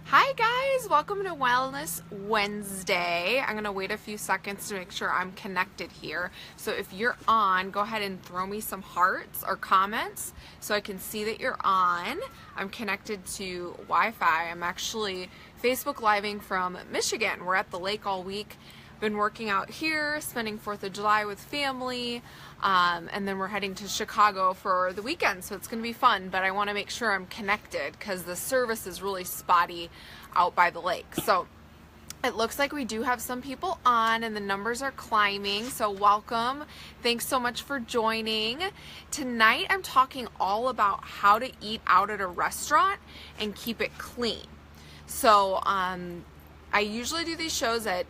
Hi guys, welcome to Wellness Wednesday. I'm going to wait a few seconds to make sure I'm connected here. So if you're on, go ahead and throw me some hearts or comments so I can see that you're on. I'm connected to Wi-Fi. I'm actually Facebook Living from Michigan. We're at the lake all week. Been working out here, spending 4th of July with family, and then we're heading to Chicago for the weekend, so it's going to be fun, but I want to make sure I'm connected because the service is really spotty out by the lake. So it looks like we do have some people on and the numbers are climbing, so welcome. Thanks so much for joining. Tonight I'm talking all about how to eat out at a restaurant and keep it clean. So I usually do these shows at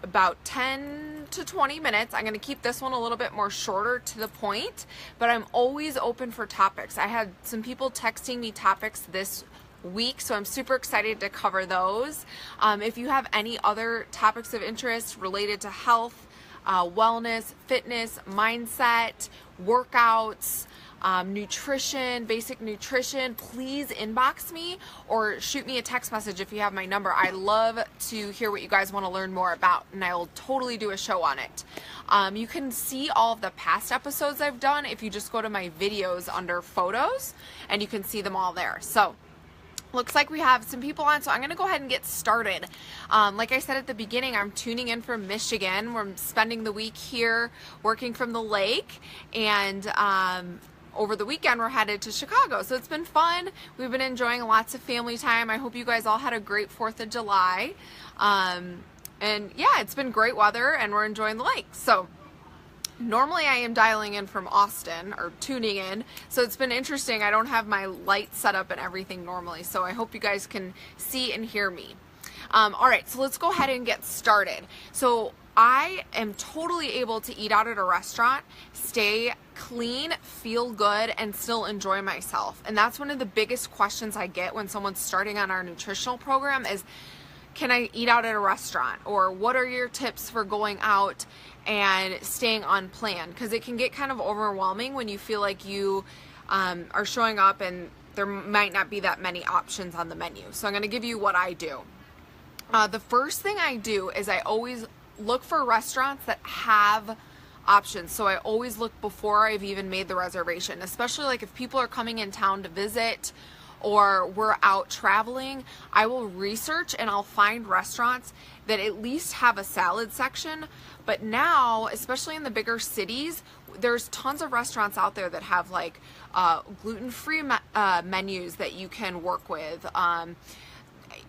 about 10 to 20 minutes. I'm going to keep this one a little bit more shorter to the point, but I'm always open for topics. I had some people texting me topics this week, so I'm super excited to cover those. If you have any other topics of interest related to health, wellness, fitness, mindset, workouts, nutrition, basic nutrition, please inbox me or shoot me a text message if you have my number. I love to hear what you guys want to learn more about, and I will totally do a show on it. You can see all of the past episodes I've done if you just go to my videos under photos, and you can see them all there. So looks like we have some people on, so I'm going to go ahead and get started. Like I said at the beginning, I'm tuning in from Michigan. We're spending the week here working from the lake, and over the weekend we're headed to Chicago. So it's been fun. We've been enjoying lots of family time. I hope you guys all had a great 4th of July. And yeah, it's been great weather and we're enjoying the lake. So normally I am dialing in from Austin, or tuning in, so it's been interesting. I don't have my light set up and everything normally, so I hope you guys can see and hear me. Alright, so let's go ahead and get started. So I am totally able to eat out at a restaurant, stay clean, feel good, and still enjoy myself. And that's one of the biggest questions I get when someone's starting on our nutritional program is, can I eat out at a restaurant? Or what are your tips for going out and staying on plan? Because it can get kind of overwhelming when you feel like you are showing up and there might not be that many options on the menu. So I'm going to give you what I do. The first thing I do is I always look for restaurants that have options. So I always look before I've even made the reservation, especially like if people are coming in town to visit or we're out traveling. I will research and I'll find restaurants that at least have a salad section. But now, especially in the bigger cities, there's tons of restaurants out there that have like gluten-free menus that you can work with.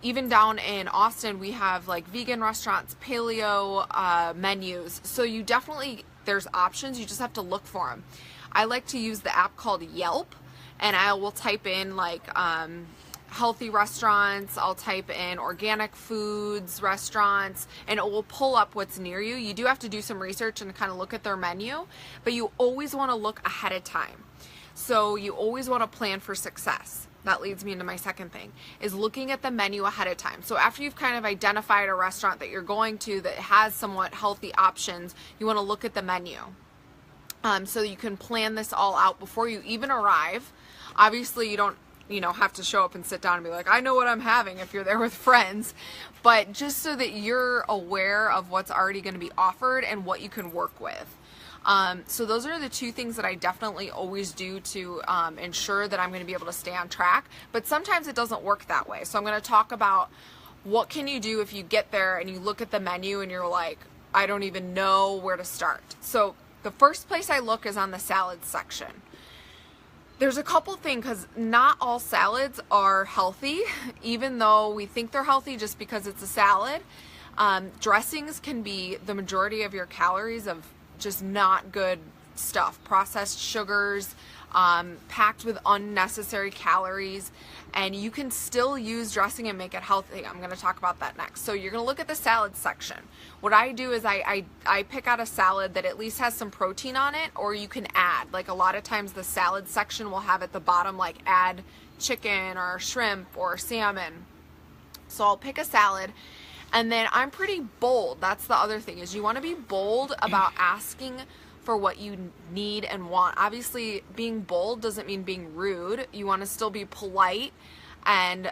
Even down in Austin, we have like vegan restaurants, paleo menus. So you definitely, there's options. You just have to look for them. I like to use the app called Yelp, and I will type in like healthy restaurants. I'll type in organic foods restaurants, and it will pull up what's near you. You do have to do some research and kind of look at their menu, but you always want to look ahead of time. So you always want to plan for success. That leads me into my second thing, is looking at the menu ahead of time. So after you've kind of identified a restaurant that you're going to that has somewhat healthy options, you want to look at the menu. So you can plan this all out before you even arrive. Obviously, you don't, have to show up and sit down and be like, I know what I'm having if you're there with friends, but just so that you're aware of what's already going to be offered and what you can work with. So those are the two things that I definitely always do to ensure that I'm going to be able to stay on track. But sometimes it doesn't work that way. So I'm going to talk about what can you do if you get there and you look at the menu and you're like, I don't even know where to start. So the first place I look is on the salad section. There's a couple things, because not all salads are healthy, even though we think they're healthy just because it's a salad. Dressings can be the majority of your calories of just not good stuff, processed sugars, packed with unnecessary calories, and you can still use dressing and make it healthy. I'm going to talk about that next. So you're going to look at the salad section. What I do is I pick out a salad that at least has some protein on it, or you can add, like a lot of times the salad section will have at the bottom like add chicken or shrimp or salmon. So I'll pick a salad. And then I'm pretty bold. That's the other thing, is you want to be bold about asking for what you need and want. Obviously, being bold doesn't mean being rude. You want to still be polite and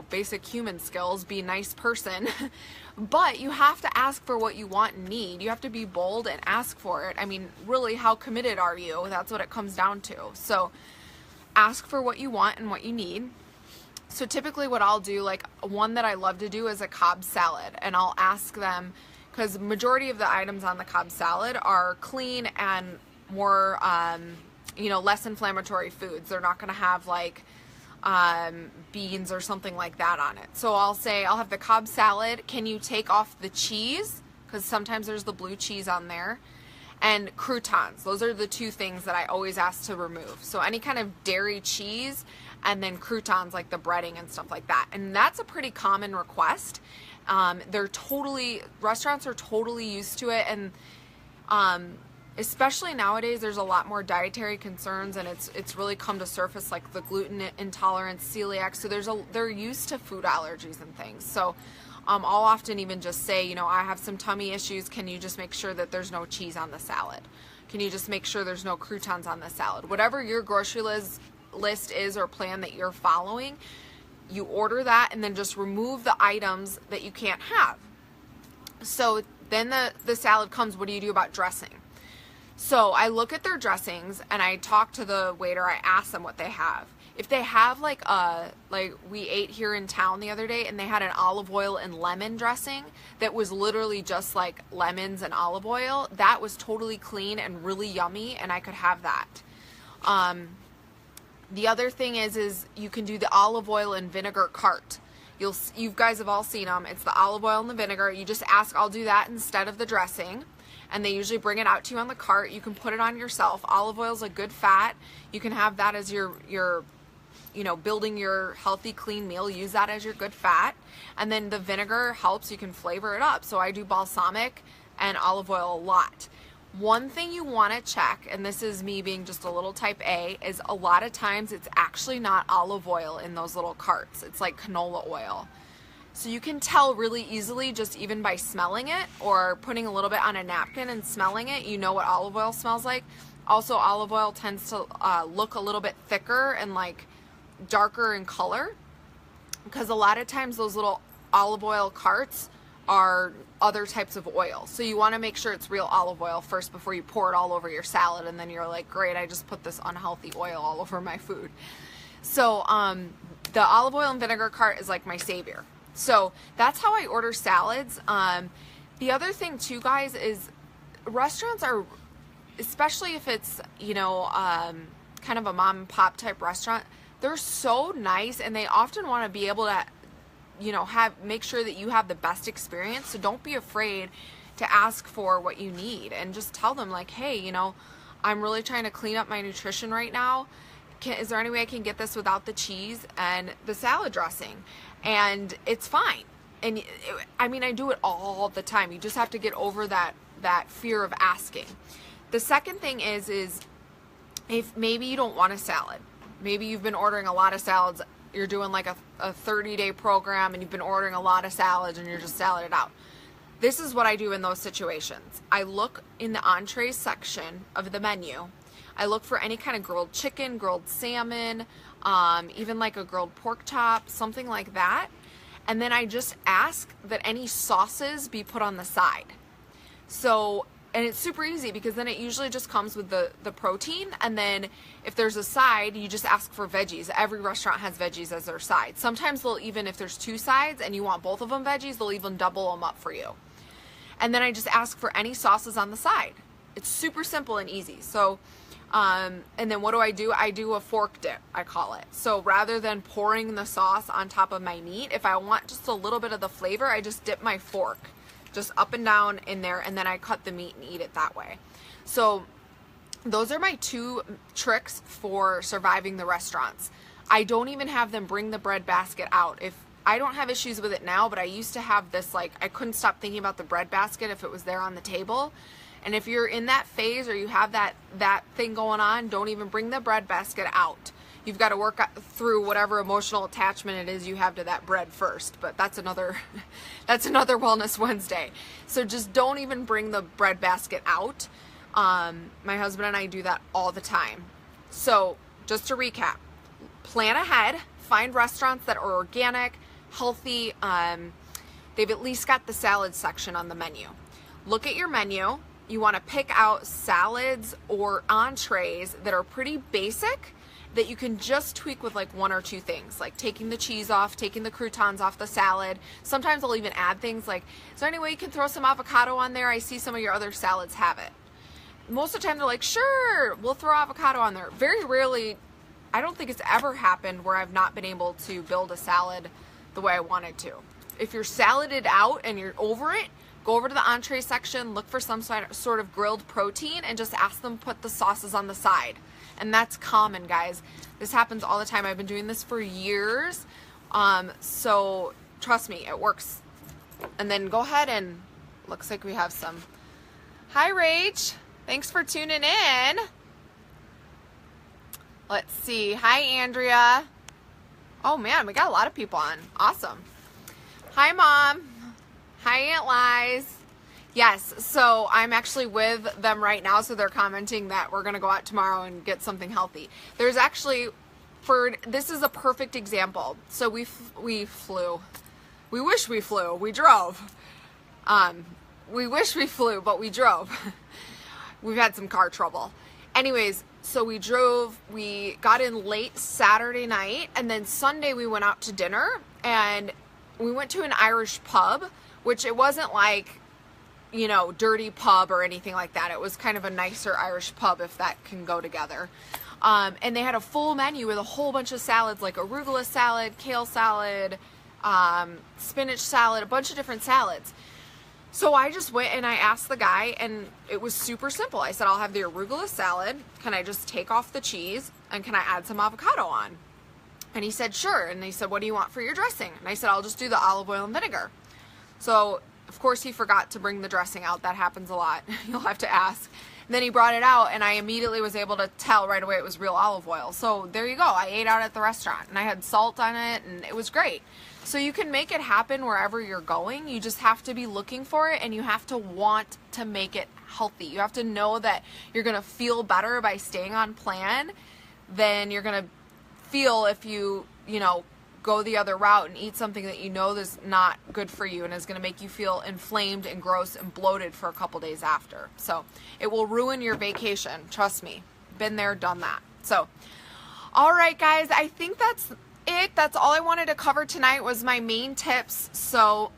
basic human skills, be a nice person, but you have to ask for what you want and need. You have to be bold and ask for it. I mean, really, how committed are you? That's what it comes down to. So ask for what you want and what you need. So typically what I'll do, like one that I love to do is a Cobb salad, and I'll ask them, because majority of the items on the Cobb salad are clean and more, less inflammatory foods. They're not going to have like beans or something like that on it. So I'll say, I'll have the Cobb salad. Can you take off the cheese? Because sometimes there's the blue cheese on there. And croutons. Those are the two things that I always ask to remove. So any kind of dairy cheese, and then croutons, like the breading and stuff like that. And that's a pretty common request. Restaurants are totally used to it. And especially nowadays, there's a lot more dietary concerns, and it's really come to surface, like the gluten intolerance, celiac. So they're used to food allergies and things. So I'll often even just say, I have some tummy issues. Can you just make sure that there's no cheese on the salad? Can you just make sure there's no croutons on the salad? Whatever your grocery list is or plan that you're following, you order that and then just remove the items that you can't have. So then the salad comes. What do you do about dressing? So I look at their dressings and I talk to the waiter. I ask them what they have. If they have like we ate here in town the other day, and they had an olive oil and lemon dressing that was literally just like lemons and olive oil, that was totally clean and really yummy, and I could have that. The other thing is you can do the olive oil and vinegar cart. You guys have all seen them. It's the olive oil and the vinegar. You just ask, I'll do that instead of the dressing. And they usually bring it out to you on the cart. You can put it on yourself. Olive oil is a good fat. You can have that as your building your healthy, clean meal. Use that as your good fat. And then the vinegar helps. You can flavor it up. So I do balsamic and olive oil a lot. One thing you want to check, and this is me being just a little type A, is a lot of times it's actually not olive oil in those little carts. It's like canola oil. So you can tell really easily just even by smelling it or putting a little bit on a napkin and smelling it. You know what olive oil smells like. Also, olive oil tends to look a little bit thicker and like darker in color, because a lot of times those little olive oil carts are other types of oil. So you want to make sure it's real olive oil first before you pour it all over your salad, and then you're like, great, I just put this unhealthy oil all over my food. So the olive oil and vinegar cart is like my savior. So that's how I order salads. The other thing too, guys, is restaurants are, especially if it's, kind of a mom and pop type restaurant, they're so nice, and they often want to be able to, make sure that you have the best experience. So don't be afraid to ask for what you need, and just tell them like, hey, I'm really trying to clean up my nutrition right now. Is there any way I can get this without the cheese and the salad dressing? And it's fine. And I do it all the time. You just have to get over that fear of asking. The second thing is if maybe you don't want a salad, maybe you've been ordering a lot of salads, you're doing like a 30-day program, and you've been ordering a lot of salads and you're just saladed out. This is what I do in those situations. I look in the entrees section of the menu. I look for any kind of grilled chicken, grilled salmon, even like a grilled pork chop, something like that. And then I just ask that any sauces be put on the side. So, and it's super easy, because then it usually just comes with the protein. And then if there's a side, you just ask for veggies. Every restaurant has veggies as their side. Sometimes they'll even, if there's two sides and you want both of them veggies, they'll even double them up for you. And then I just ask for any sauces on the side. It's super simple and easy. So, and then what do? I do a fork dip, I call it. So rather than pouring the sauce on top of my meat, if I want just a little bit of the flavor, I just dip my fork just up and down in there, and then I cut the meat and eat it that way. So those are my two tricks for surviving the restaurants. I don't even have them bring the bread basket out. If I don't have issues with it now, but I used to have this, like, I couldn't stop thinking about the bread basket if it was there on the table. And if you're in that phase, or you have that thing going on, don't even bring the bread basket out. You've got to work through whatever emotional attachment it is you have to that bread first. But that's another Wellness Wednesday. So just don't even bring the bread basket out. My husband and I do that all the time. So just to recap, plan ahead, find restaurants that are organic, healthy. They've at least got the salad section on the menu. Look at your menu. You want to pick out salads or entrees that are pretty basic, that you can just tweak with like one or two things, like taking the cheese off, taking the croutons off the salad. Sometimes I'll even add things like, is there any way you can throw some avocado on there? I see some of your other salads have it. Most of the time they're like, sure, we'll throw avocado on there. Very rarely, I don't think it's ever happened where I've not been able to build a salad the way I wanted to. If you're saladed out and you're over it, go over to the entree section, look for some sort of grilled protein, and just ask them to put the sauces on the side. And that's common, guys. This happens all the time. I've been doing this for years. So trust me, it works. And then go ahead and, looks like we have some. Hi, Rach. Thanks for tuning in. Let's see. Hi, Andrea. Oh, man, we got a lot of people on. Awesome. Hi, Mom. Hi, Aunt Liz. Yes, so I'm actually with them right now, so they're commenting that we're going to go out tomorrow and get something healthy. There's actually, this is a perfect example. So we flew. We wish we flew. We drove. We wish we flew, but we drove. We've had some car trouble. Anyways, so we drove, we got in late Saturday night, and then Sunday we went out to dinner, and we went to an Irish pub, which it wasn't like, you know, dirty pub or anything like that. It was kind of a nicer Irish pub, if that can go together. And they had a full menu with a whole bunch of salads, like arugula salad, kale salad, spinach salad, a bunch of different salads. So I just went and I asked the guy, and it was super simple. I said, I'll have the arugula salad. Can I just take off the cheese, and can I add some avocado on? And he said, sure. And he said, what do you want for your dressing? And I said, I'll just do the olive oil and vinegar. So of course he forgot to bring the dressing out. That happens a lot. You'll have to ask. And then he brought it out, and I immediately was able to tell right away it was real olive oil. So there you go. I ate out at the restaurant, and I had salt on it, and it was great. So you can make it happen wherever you're going. You just have to be looking for it, and you have to want to make it healthy. You have to know that you're going to feel better by staying on plan than you're going to feel if you know, go the other route and eat something that you know is not good for you and is going to make you feel inflamed and gross and bloated for a couple days after. So it will ruin your vacation. Trust me. Been there, done that. So, all right, guys, I think that's it. That's all I wanted to cover tonight was my main tips. So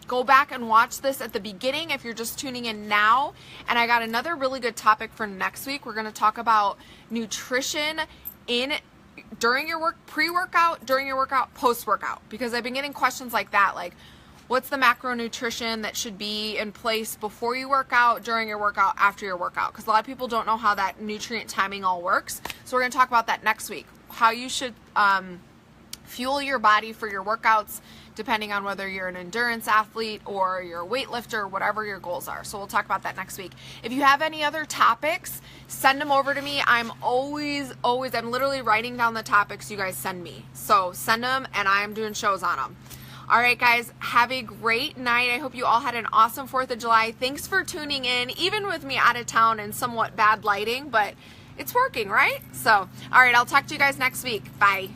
go back and watch this at the beginning if you're just tuning in now. And I got another really good topic for next week. We're going to talk about nutrition during your pre-workout, during your workout, post-workout, because I've been getting questions like that, like what's the macronutrition that should be in place before you work out, during your workout, after your workout, because a lot of people don't know how that nutrient timing all works. So we're going to talk about that next week, how you should fuel your body for your workouts, depending on whether you're an endurance athlete or you're a weightlifter, whatever your goals are. So we'll talk about that next week. If you have any other topics, send them over to me. I'm literally writing down the topics you guys send me. So send them, and I'm doing shows on them. All right, guys, have a great night. I hope you all had an awesome 4th of July. Thanks for tuning in, even with me out of town and somewhat bad lighting, but it's working, right? So, all right, I'll talk to you guys next week. Bye.